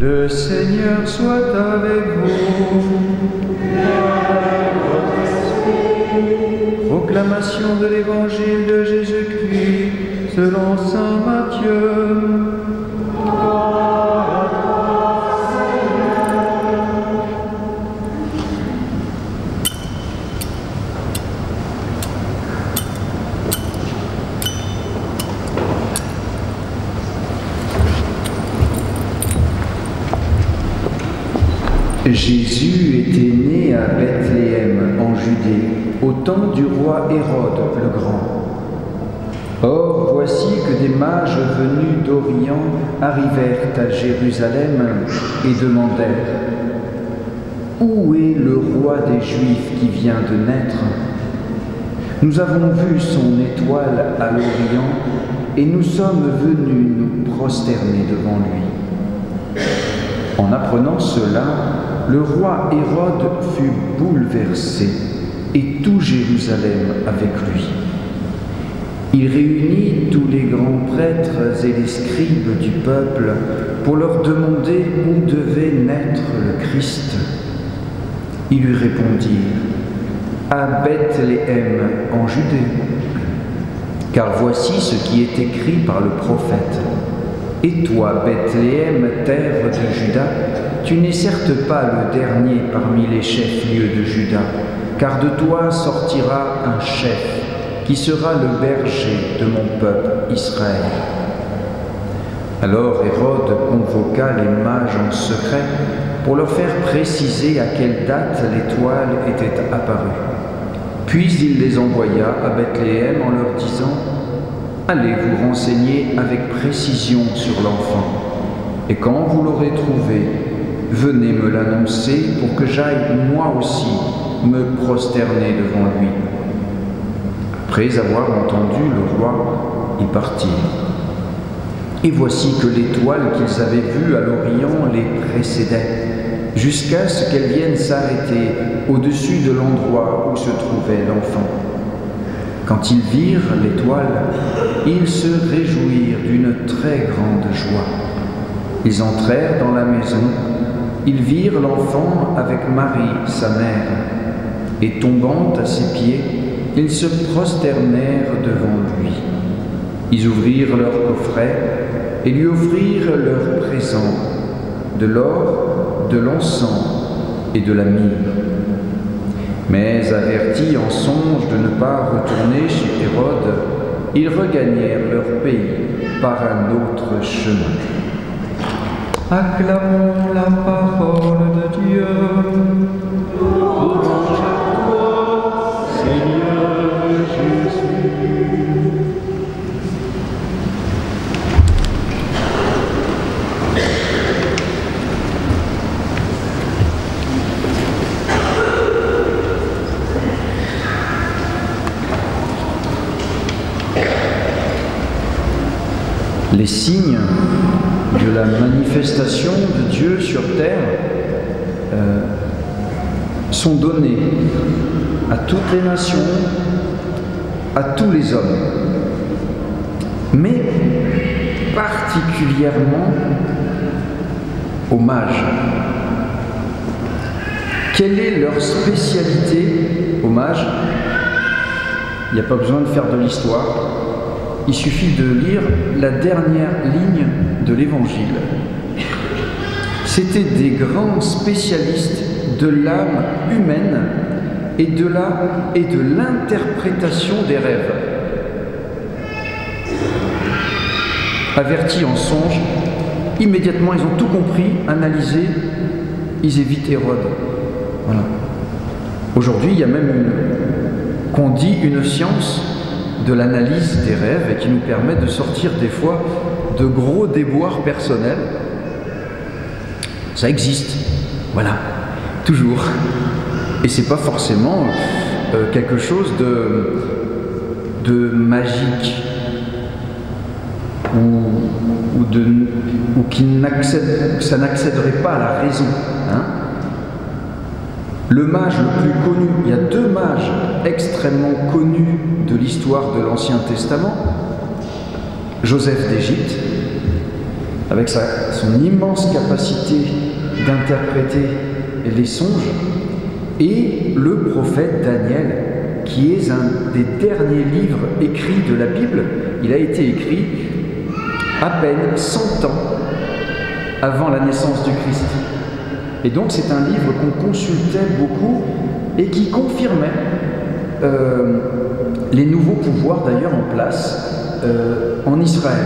Le Seigneur soit avec vous. Proclamation de l'Évangile de Jésus-Christ selon saint Matthieu. Jésus était né à Bethléem, en Judée, au temps du roi Hérode le Grand. Or, voici que des mages venus d'Orient arrivèrent à Jérusalem et demandèrent « Où est le roi des Juifs qui vient de naître? Nous avons vu son étoile à l'Orient et nous sommes venus nous prosterner devant lui. » En apprenant cela, le roi Hérode fut bouleversé et tout Jérusalem avec lui. Il réunit tous les grands prêtres et les scribes du peuple pour leur demander où devait naître le Christ. Ils lui répondirent « À Bethléem en Judée, car voici ce qui est écrit par le prophète. Et toi, Bethléem, terre de Juda, tu n'es certes pas le dernier parmi les chefs-lieux de Juda, car de toi sortira un chef qui sera le berger de mon peuple Israël. » Alors Hérode convoqua les mages en secret pour leur faire préciser à quelle date l'étoile était apparue. Puis il les envoya à Bethléem en leur disant « Allez vous renseigner avec précision sur l'enfant, et quand vous l'aurez trouvé, venez me l'annoncer pour que j'aille moi aussi me prosterner devant lui. » Après avoir entendu le roi, ils partirent. Et voici que l'étoile qu'ils avaient vue à l'Orient les précédait, jusqu'à ce qu'elle vienne s'arrêter au-dessus de l'endroit où se trouvait l'enfant. Quand ils virent l'étoile, ils se réjouirent d'une très grande joie. Ils entrèrent dans la maison, ils virent l'enfant avec Marie, sa mère, et tombant à ses pieds, ils se prosternèrent devant lui. Ils ouvrirent leur coffret et lui offrirent leurs présents, de l'or, de l'encens et de la myrrhe. Mais avertis en songe de ne pas retourner chez Hérode, ils regagnèrent leur pays par un autre chemin. Acclamons la parole de Dieu. Louange à toi, Seigneur Jésus. Les signes de la manifestation de Dieu sur terre sont donnés à toutes les nations, à tous les hommes, mais particulièrement aux mages. Quelle est leur spécialité aux mages? Il n'y a pas besoin de faire de l'histoire. Il suffit de lire la dernière ligne de l'Évangile. C'étaient des grands spécialistes de l'âme humaine et de l'interprétation des rêves. Avertis en songe, immédiatement ils ont tout compris, analysé, ils évitent Hérode. Voilà. Aujourd'hui, il y a même qu'on dit une science de l'analyse des rêves et qui nous permet de sortir des fois de gros déboires personnels. Ça existe, voilà, toujours. Et c'est pas forcément quelque chose de magique ou ça n'accéderait pas à la raison. Hein. Le mage le plus connu, il y a deux mages extrêmement connus de l'histoire de l'Ancien Testament, Joseph d'Égypte avec son immense capacité d'interpréter les songes, et le prophète Daniel, qui est un des derniers livres écrits de la Bible. Il a été écrit à peine 100 ans avant la naissance du Christ. Et donc c'est un livre qu'on consultait beaucoup et qui confirmait les nouveaux pouvoirs d'ailleurs en place en Israël.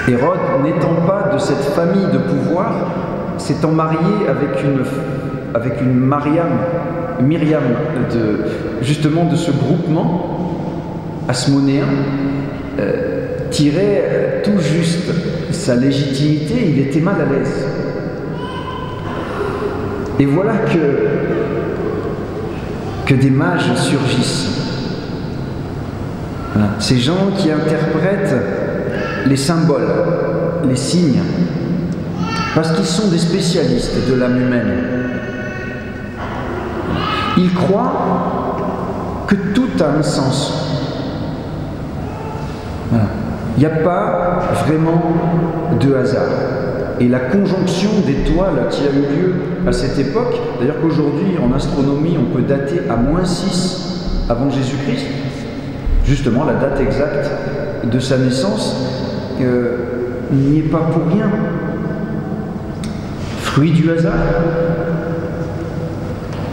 Hérode, n'étant pas de cette famille de pouvoir, s'étant marié avec une Myriam justement de ce groupement asmonéen, tirait tout juste sa légitimité, il était mal à l'aise. Et voilà que des mages surgissent. Voilà. Ces gens qui interprètent les symboles, les signes, parce qu'ils sont des spécialistes de l'âme humaine. Ils croient que tout a un sens. Voilà. Il n'y a pas vraiment de hasard. Et la conjonction d'étoiles qui a eu lieu à cette époque, d'ailleurs qu'aujourd'hui en astronomie on peut dater à -6 avant Jésus-Christ, justement la date exacte de sa naissance, n'y est pas pour rien. Fruit du hasard?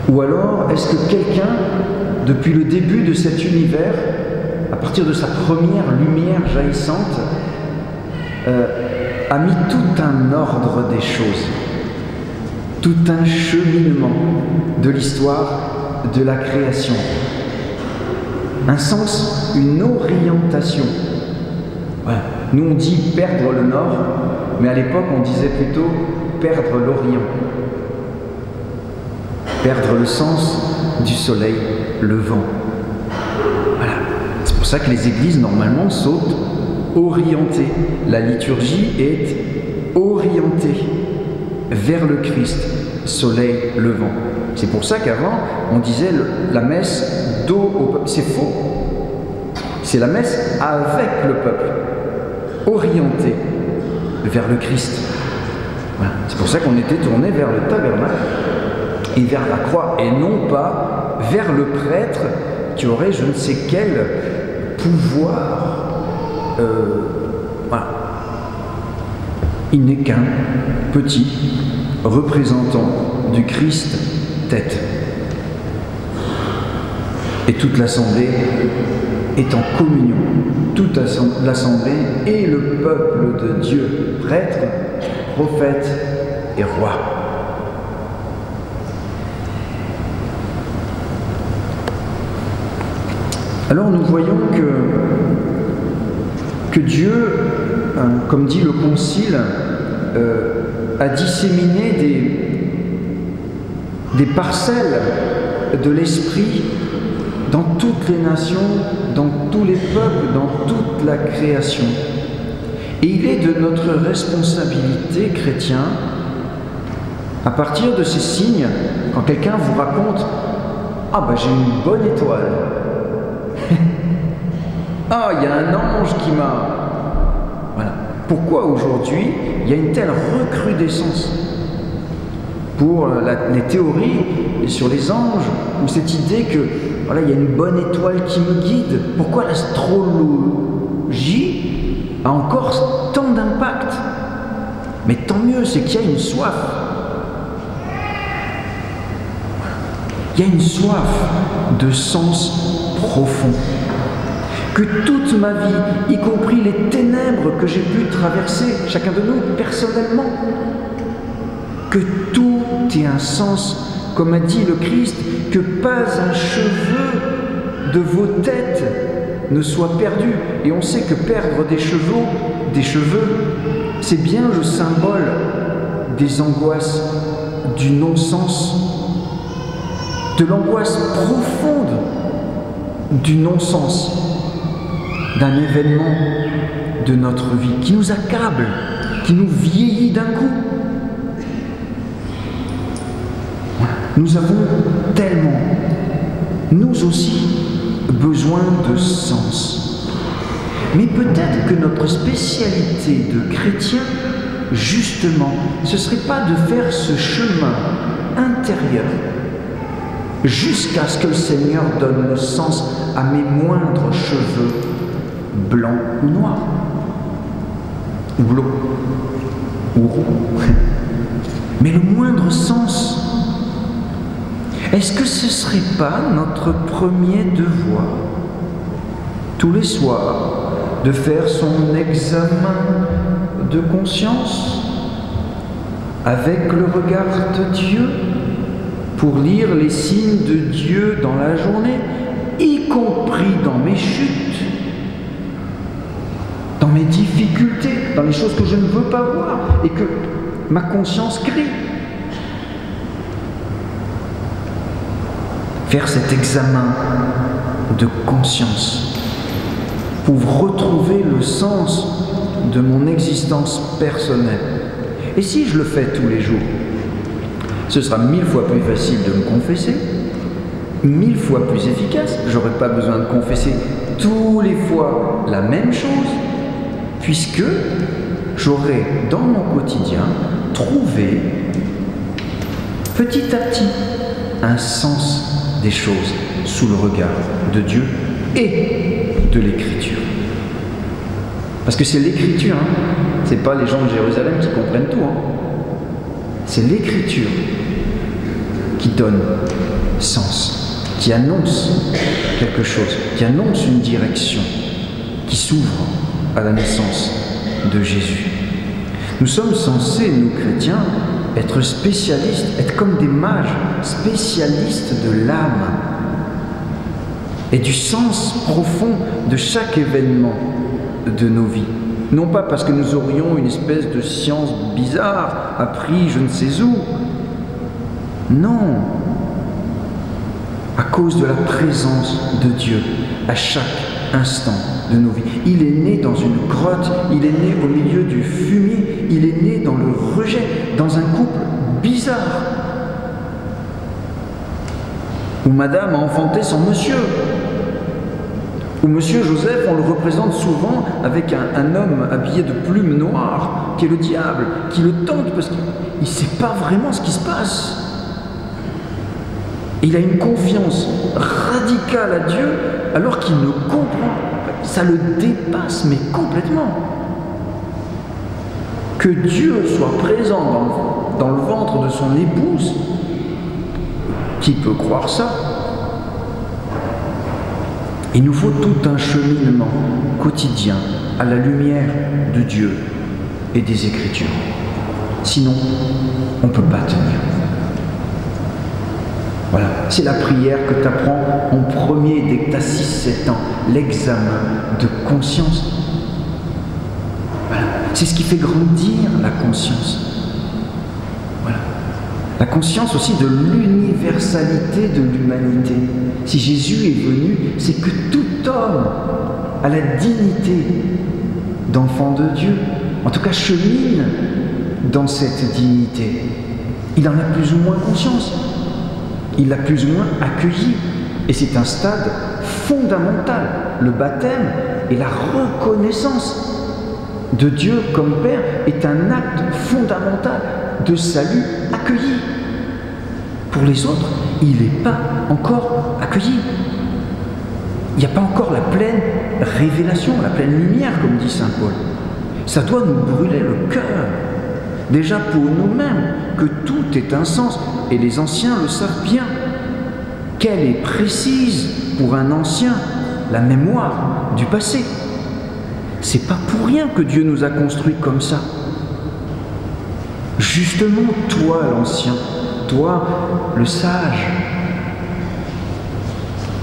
Ou alors, est-ce que quelqu'un, depuis le début de cet univers, à partir de sa première lumière jaillissante, a mis tout un ordre des choses, tout un cheminement de l'histoire de la création, un sens, une orientation. Voilà. Nous on dit perdre le nord, mais à l'époque on disait plutôt perdre l'Orient. Perdre le sens du soleil levant. Voilà. C'est pour ça que les églises, normalement, sont orientées. La liturgie est orientée vers le Christ, soleil levant. C'est pour ça qu'avant, on disait la messe dos au peuple. C'est faux. C'est la messe avec le peuple, orientée vers le Christ. Voilà. C'est pour ça qu'on était tourné vers le tabernacle et vers la croix, et non pas vers le prêtre qui aurait je ne sais quel pouvoir. Voilà. Il n'est qu'un petit représentant du Christ tête. Et toute l'assemblée est en communion. Toute l'assemblée et le peuple de Dieu, prêtre, prophète et roi. Alors nous voyons que Dieu, comme dit le Concile, a disséminé des parcelles de l'Esprit dans toutes les nations, dans tous les peuples, dans toute la création. Et il est de notre responsabilité, chrétiens, à partir de ces signes, quand quelqu'un vous raconte « Ah ben j'ai une bonne étoile », « Ah, il y a un ange qui m'a... » Voilà. Pourquoi aujourd'hui, il y a une telle recrudescence pour les théories sur les anges, ou cette idée que, voilà, il y a une bonne étoile qui me guide. Pourquoi l'astrologie a encore tant d'impact? Mais tant mieux, c'est qu'il y a une soif. Il y a une soif de sens profond. Que toute ma vie, y compris les ténèbres que j'ai pu traverser, chacun de nous, personnellement, que tout ait un sens, comme a dit le Christ, que pas un cheveu de vos têtes ne soit perdu. Et on sait que perdre des cheveux, c'est bien le symbole des angoisses, du non-sens, de l'angoisse profonde du non-sens, d'un événement de notre vie qui nous accable, qui nous vieillit d'un coup. Nous avons tellement, nous aussi, besoin de sens. Mais peut-être que notre spécialité de chrétien, justement, ce ne serait pas de faire ce chemin intérieur jusqu'à ce que le Seigneur donne le sens à mes moindres cheveux, blancs ou noirs, ou bleus, ou roux, mais le moindre sens. Est-ce que ce ne serait pas notre premier devoir, tous les soirs, de faire son examen de conscience avec le regard de Dieu pour lire les signes de Dieu dans la journée, y compris dans mes chutes, dans mes difficultés, dans les choses que je ne veux pas voir et que ma conscience crie. Faire cet examen de conscience pour retrouver le sens de mon existence personnelle. Et si je le fais tous les jours, ce sera 1000 fois plus facile de me confesser, 1000 fois plus efficace. J'aurai pas besoin de confesser tous les fois la même chose, puisque j'aurai dans mon quotidien trouvé petit à petit un sens des choses sous le regard de Dieu et de l'Écriture. Parce que c'est l'Écriture, c'est pas les gens de Jérusalem qui comprennent tout. C'est l'Écriture qui donne sens, qui annonce quelque chose, qui annonce une direction, qui s'ouvre à la naissance de Jésus. Nous sommes censés, nous chrétiens, être spécialistes, être comme des mages, spécialistes de l'âme et du sens profond de chaque événement de nos vies. Non pas parce que nous aurions une espèce de science bizarre, appris je ne sais où. Non. À cause de la présence de Dieu à chaque instant de nos vies. Il est né dans une grotte, il est né au milieu du fumier, il est né dans le rejet, dans un couple bizarre, où madame a enfanté son monsieur. Où monsieur Joseph, on le représente souvent avec un homme habillé de plumes noires, qui est le diable, qui le tente parce qu'il ne sait pas vraiment ce qui se passe. Il a une confiance radicale à Dieu alors qu'il ne comprend pas. Ça le dépasse, mais complètement. Que Dieu soit présent dans le ventre de son épouse, qui peut croire ça? Il nous faut tout un cheminement quotidien à la lumière de Dieu et des Écritures. Sinon, on ne peut pas tenir. Voilà, c'est la prière que tu apprends en premier dès que tu as 6-7 ans, l'examen de conscience. Voilà, c'est ce qui fait grandir la conscience. Voilà. La conscience aussi de l'universalité de l'humanité. Si Jésus est venu, c'est que tout homme a la dignité d'enfant de Dieu, en tout cas chemine dans cette dignité. Il en a plus ou moins conscience, il l'a plus ou moins accueilli. Et c'est un stade fondamental. Le baptême et la reconnaissance de Dieu comme Père est un acte fondamental de salut accueilli. Pour les autres, il n'est pas encore accueilli. Il n'y a pas encore la pleine révélation, la pleine lumière, comme dit saint Paul. Ça doit nous brûler le cœur, déjà pour nous-mêmes, que tout est un sens, et les anciens le savent bien. Quelle est précise pour un ancien la mémoire du passé. C'est pas pour rien que Dieu nous a construits comme ça. Justement, toi l'ancien, toi le sage,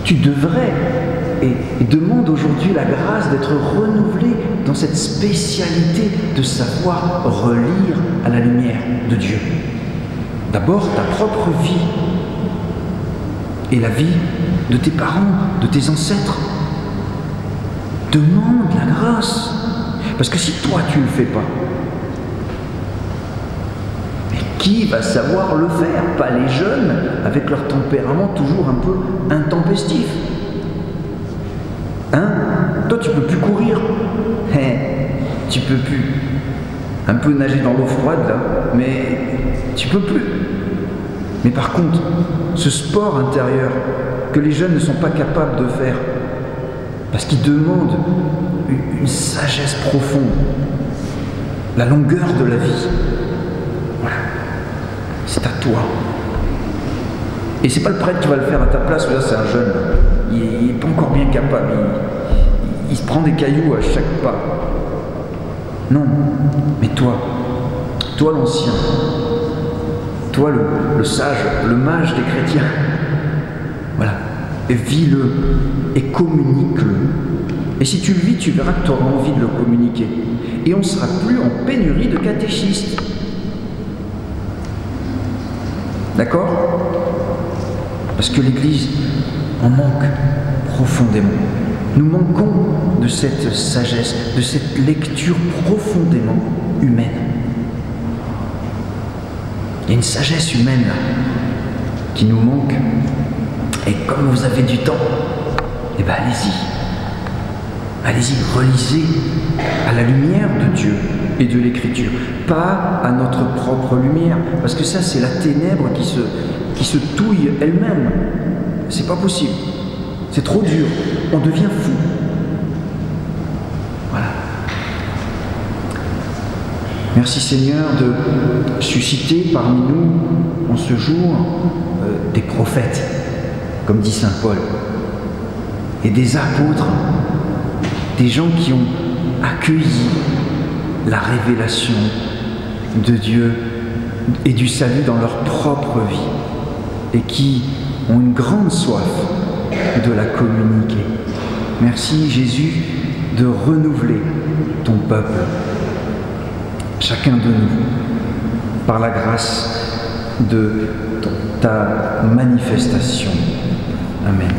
tu devrais et demande aujourd'hui la grâce d'être renouvelé dans cette spécialité de savoir relire à la lumière de Dieu. D'abord ta propre vie et la vie de tes parents, de tes ancêtres. Demande la grâce. Parce que si toi tu ne le fais pas, mais qui va savoir le faire? Pas les jeunes avec leur tempérament toujours un peu intempestif. Hein? Toi tu peux plus courir. peux plus. Un peu nager dans l'eau froide là, mais tu peux plus. Mais par contre, ce sport intérieur que les jeunes ne sont pas capables de faire, parce qu'il demande une sagesse profonde, la longueur de la vie, voilà, c'est à toi. Et c'est pas le prêtre qui va le faire à ta place, là c'est un jeune, il n'est pas encore bien capable, il se prend des cailloux à chaque pas. Non, mais toi l'ancien, toi le sage, le mage des chrétiens, voilà, vis-le et communique-le. Et si tu le vis, tu verras que tu auras envie de le communiquer. Et on ne sera plus en pénurie de catéchistes. D'accord ? Parce que l'Église en manque profondément. Nous manquons de cette sagesse, de cette lecture profondément humaine. Il y a une sagesse humaine là, qui nous manque. Et comme vous avez du temps, eh bien allez-y. Allez-y, relisez à la lumière de Dieu et de l'Écriture, pas à notre propre lumière, parce que ça c'est la ténèbre qui se touille elle-même. C'est pas possible. C'est trop dur. On devient fou. Voilà. Merci Seigneur de susciter parmi nous en ce jour des prophètes, comme dit Saint Paul, et des apôtres, des gens qui ont accueilli la révélation de Dieu et du salut dans leur propre vie, et qui ont une grande soif de la communiquer. Merci Jésus de renouveler ton peuple, chacun de nous, par la grâce de ta manifestation. Amen.